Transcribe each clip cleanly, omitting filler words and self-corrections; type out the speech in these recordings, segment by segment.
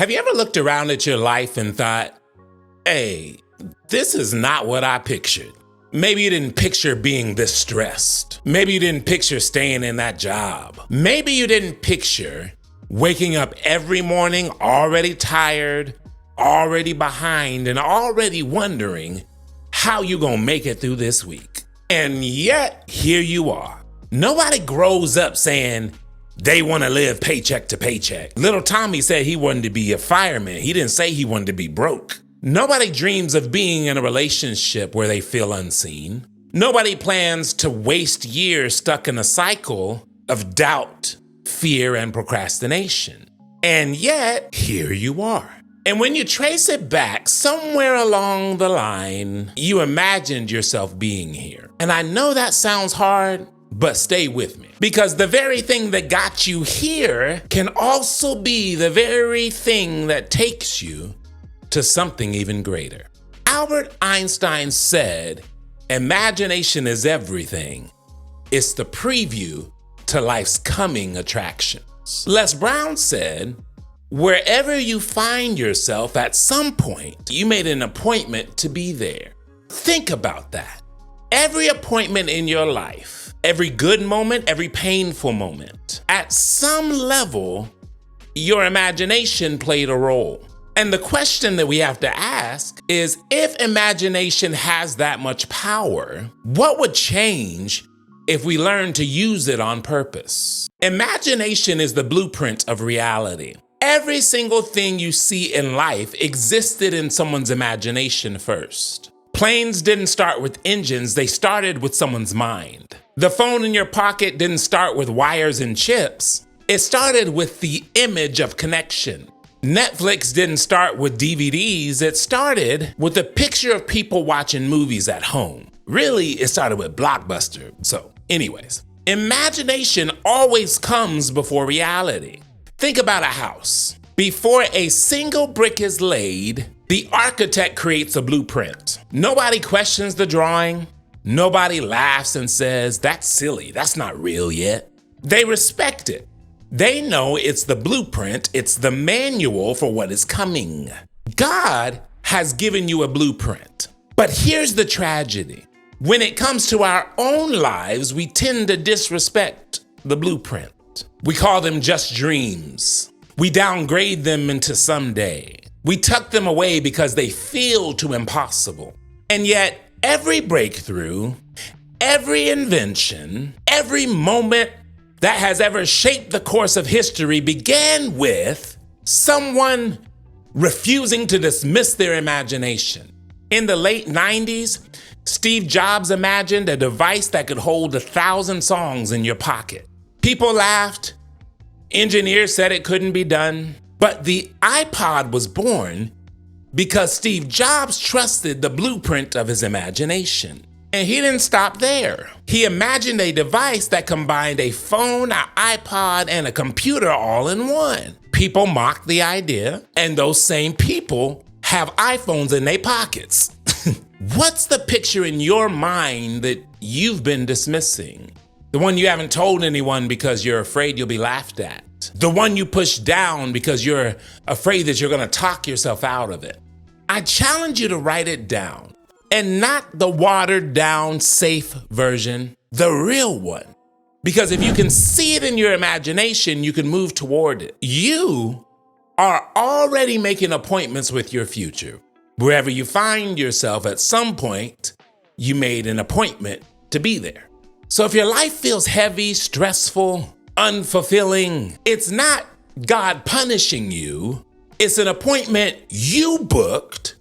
Have you ever looked around at your life and thought, hey, this is not what I pictured? Maybe you didn't picture being this stressed. Maybe you didn't picture staying in that job. Maybe you didn't picture waking up every morning already tired, already behind, and already wondering how you gonna make it through this week. And yet, here you are. Nobody grows up saying they wanna live paycheck to paycheck. Little Tommy said he wanted to be a fireman. He didn't say he wanted to be broke. Nobody dreams of being in a relationship where they feel unseen. Nobody plans to waste years stuck in a cycle of doubt, fear, and procrastination. And yet, here you are. And when you trace it back, somewhere along the line, you imagined yourself being here. And I know that sounds hard, but stay with me. Because the very thing that got you here can also be the very thing that takes you to something even greater. Albert Einstein said, imagination is everything. It's the preview to life's coming attractions. Les Brown said, wherever you find yourself at some point, you made an appointment to be there. Think about that. Every appointment in your life, every good moment, every painful moment, at some level, your imagination played a role. And the question that we have to ask is, if imagination has that much power, what would change if we learn to use it on purpose? Imagination is the blueprint of reality. Every single thing you see in life existed in someone's imagination first. Planes didn't start with engines, they started with someone's mind. The phone in your pocket didn't start with wires and chips. It started with the image of connection. Netflix didn't start with DVDs, it started with a picture of people watching movies at home. Really, it started with Blockbuster. So, anyways, imagination always comes before reality. Think about a house. Before a single brick is laid, the architect creates a blueprint. Nobody questions the drawing. Nobody laughs and says, that's silly, that's not real yet. They respect it. They know it's the blueprint, it's the manual for what is coming. God has given you a blueprint. But here's the tragedy. When it comes to our own lives, we tend to disrespect the blueprint. We call them just dreams. We downgrade them into someday. We tuck them away because they feel too impossible. And yet, every breakthrough, every invention, every moment that has ever shaped the course of history began with someone refusing to dismiss their imagination. In the late 90s, Steve Jobs imagined a device that could hold 1,000 songs in your pocket. People laughed. Engineers said it couldn't be done. But the iPod was born because Steve Jobs trusted the blueprint of his imagination. And he didn't stop there. He imagined a device that combined a phone, an iPod, and a computer all in one. People mocked the idea, and those same people have iPhones in their pockets. What's the picture in your mind that you've been dismissing? The one you haven't told anyone because you're afraid you'll be laughed at. The one you push down because you're afraid that you're gonna talk yourself out of it. I challenge you to write it down. And not the watered down, safe version, the real one. Because if you can see it in your imagination, you can move toward it. You are already making appointments with your future. Wherever you find yourself, at some point, you made an appointment to be there. So if your life feels heavy, stressful, unfulfilling, it's not God punishing you. It's an appointment you booked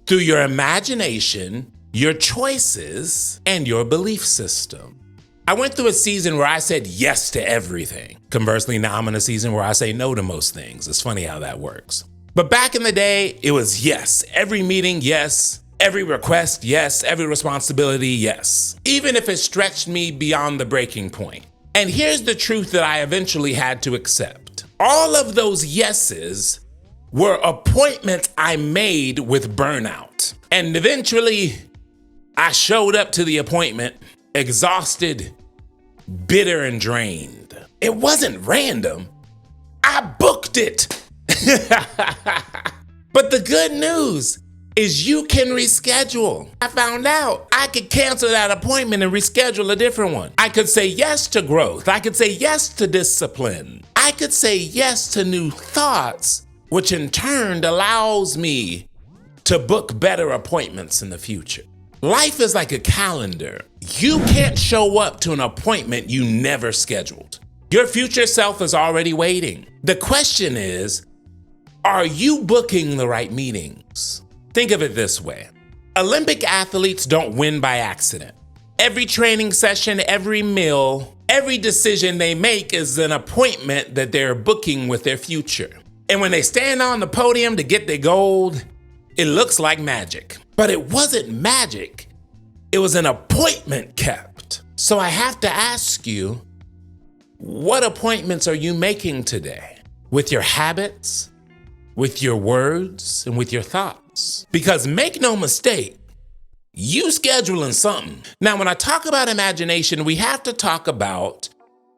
through your imagination, your choices, and your belief system. I went through a season where I said yes to everything. Conversely, now I'm in a season where I say no to most things. It's funny how that works. But back in the day, it was yes. Every meeting, yes. Every request, yes. Every responsibility, yes. Even if it stretched me beyond the breaking point. And here's the truth that I eventually had to accept. All of those yeses were appointments I made with burnout. And eventually, I showed up to the appointment exhausted, bitter, and drained. It wasn't random. I booked it. But the good news is you can reschedule. I found out I could cancel that appointment and reschedule a different one. I could say yes to growth. I could say yes to discipline. I could say yes to new thoughts, which in turn allows me to book better appointments in the future. Life is like a calendar. You can't show up to an appointment you never scheduled. Your future self is already waiting. The question is, are you booking the right meetings? Think of it this way. Olympic athletes don't win by accident. Every training session, every meal, every decision they make is an appointment that they're booking with their future. And when they stand on the podium to get their gold, it looks like magic. But it wasn't magic. It was an appointment kept. So I have to ask you, what appointments are you making today? With your habits, with your words, and with your thoughts? Because make no mistake, you scheduling something. Now, when I talk about imagination, we have to talk about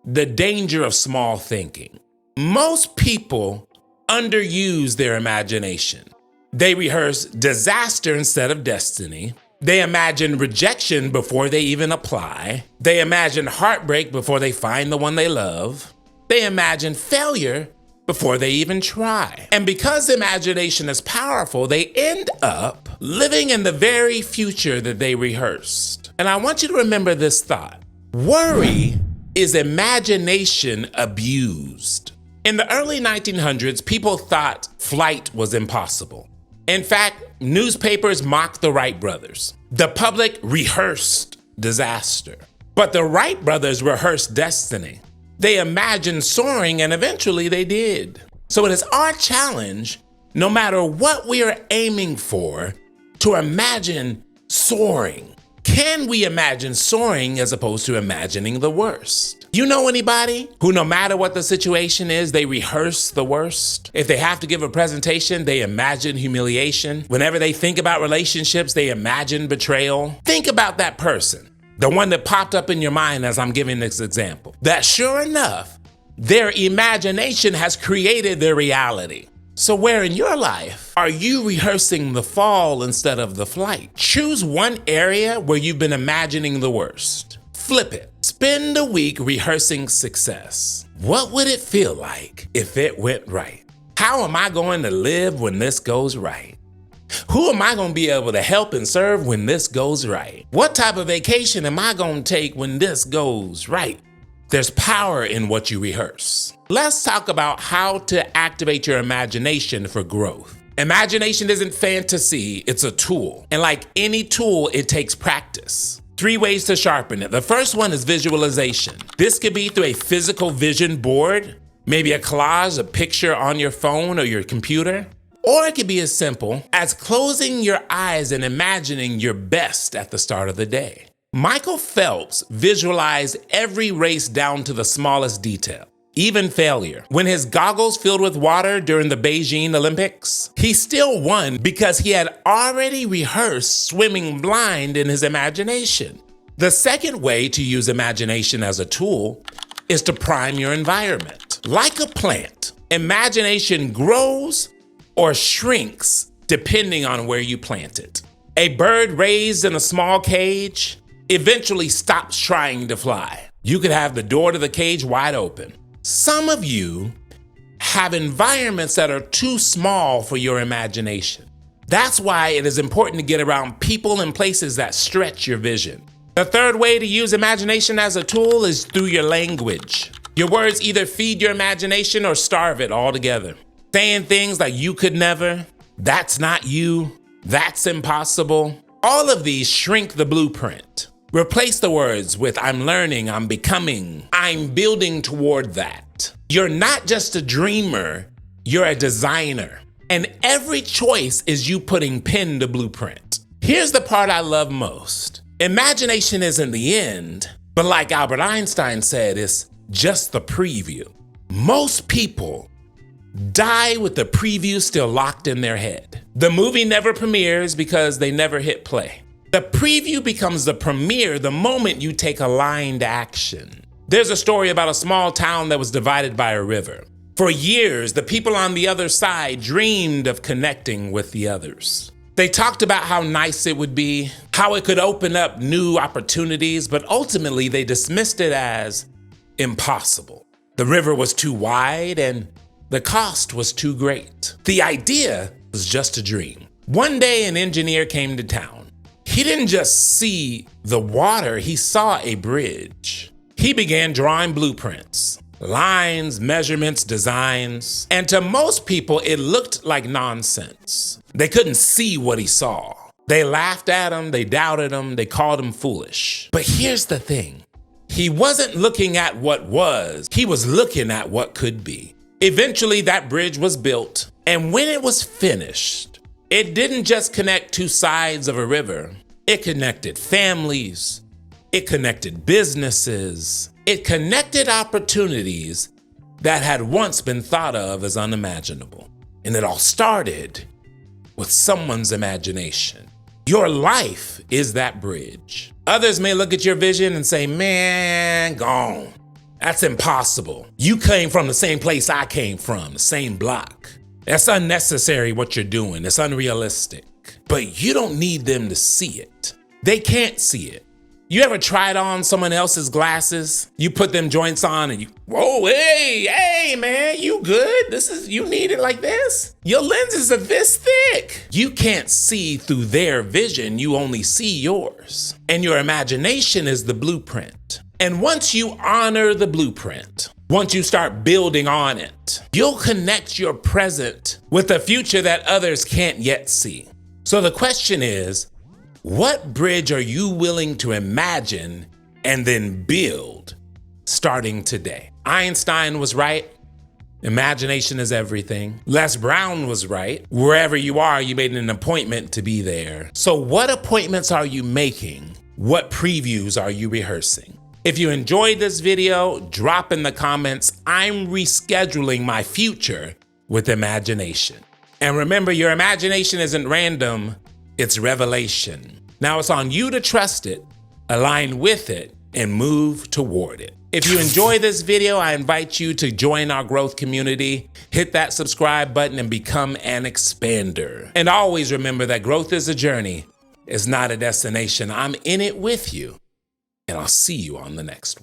the danger of small thinking. Most people underuse their imagination. They rehearse disaster instead of destiny. They imagine rejection before they even apply. They imagine heartbreak before they find the one they love. They imagine failure before they even try. And because imagination is powerful, they end up living in the very future that they rehearsed. And I want you to remember this thought. Worry is imagination abused. In the early 1900s, people thought flight was impossible. In fact, newspapers mocked the Wright brothers. The public rehearsed disaster. But the Wright brothers rehearsed destiny. They imagined soaring, and eventually they did. So it is our challenge, no matter what we are aiming for, to imagine soaring. Can we imagine soaring as opposed to imagining the worst? You know anybody who, no matter what the situation is, they rehearse the worst? If they have to give a presentation, they imagine humiliation. Whenever they think about relationships, they imagine betrayal. Think about that person, the one that popped up in your mind as I'm giving this example, that sure enough, their imagination has created their reality. So where in your life are you rehearsing the fall instead of the flight? Choose one area where you've been imagining the worst. Flip it. Spend a week rehearsing success. What would it feel like if it went right? How am I going to live when this goes right? Who am I going to be able to help and serve when this goes right? What type of vacation am I going to take when this goes right? There's power in what you rehearse. Let's talk about how to activate your imagination for growth. Imagination isn't fantasy, it's a tool. And like any tool, it takes practice. 3 ways to sharpen it. The first one is visualization. This could be through a physical vision board, maybe a collage, a picture on your phone or your computer. Or it could be as simple as closing your eyes and imagining your best at the start of the day. Michael Phelps visualized every race down to the smallest detail, even failure. When his goggles filled with water during the Beijing Olympics, he still won because he had already rehearsed swimming blind in his imagination. The second way to use imagination as a tool is to prime your environment. Like a plant, imagination grows or shrinks depending on where you plant it. A bird raised in a small cage eventually stops trying to fly. You could have the door to the cage wide open. Some of you have environments that are too small for your imagination. That's why it is important to get around people and places that stretch your vision. The third way to use imagination as a tool is through your language. Your words either feed your imagination or starve it altogether. Saying things like "you could never," "that's not you," "that's impossible." All of these shrink the blueprint. Replace the words with "I'm learning," "I'm becoming," "I'm building toward that." You're not just a dreamer, you're a designer. And every choice is you putting pen to blueprint. Here's the part I love most. Imagination isn't the end, but like Albert Einstein said, it's just the preview. Most people die with the preview still locked in their head. The movie never premieres because they never hit play. The preview becomes the premiere the moment you take aligned action. There's a story about a small town that was divided by a river. For years, the people on the other side dreamed of connecting with the others. They talked about how nice it would be, how it could open up new opportunities, but ultimately they dismissed it as impossible. The river was too wide and the cost was too great. The idea was just a dream. One day, an engineer came to town. He didn't just see the water, he saw a bridge. He began drawing blueprints, lines, measurements, designs, and to most people, it looked like nonsense. They couldn't see what he saw. They laughed at him, they doubted him, they called him foolish. But here's the thing. He wasn't looking at what was, he was looking at what could be. Eventually, that bridge was built, and when it was finished, it didn't just connect two sides of a river. It connected families, it connected businesses, it connected opportunities that had once been thought of as unimaginable. And it all started with someone's imagination. Your life is that bridge. Others may look at your vision and say, man, gone. That's impossible. You came from the same place I came from, the same block. That's unnecessary what you're doing. It's unrealistic. But you don't need them to see it. They can't see it. You ever tried on someone else's glasses? You put them joints on and you, whoa, hey, man, you good? You need it like this? Your lenses are this thick. You can't see through their vision. You only see yours. And your imagination is the blueprint. And once you honor the blueprint, once you start building on it, you'll connect your present with a future that others can't yet see. So the question is, what bridge are you willing to imagine and then build starting today? Einstein was right. Imagination is everything. Les Brown was right. Wherever you are, you made an appointment to be there. So what appointments are you making? What previews are you rehearsing? If you enjoyed this video, drop in the comments, I'm rescheduling my future with imagination. And remember, your imagination isn't random, it's revelation. Now it's on you to trust it, align with it, and move toward it. If you enjoy this video, I invite you to join our growth community, hit that subscribe button, and become an expander. And always remember that growth is a journey, it's not a destination. I'm in it with you. And I'll see you on the next one.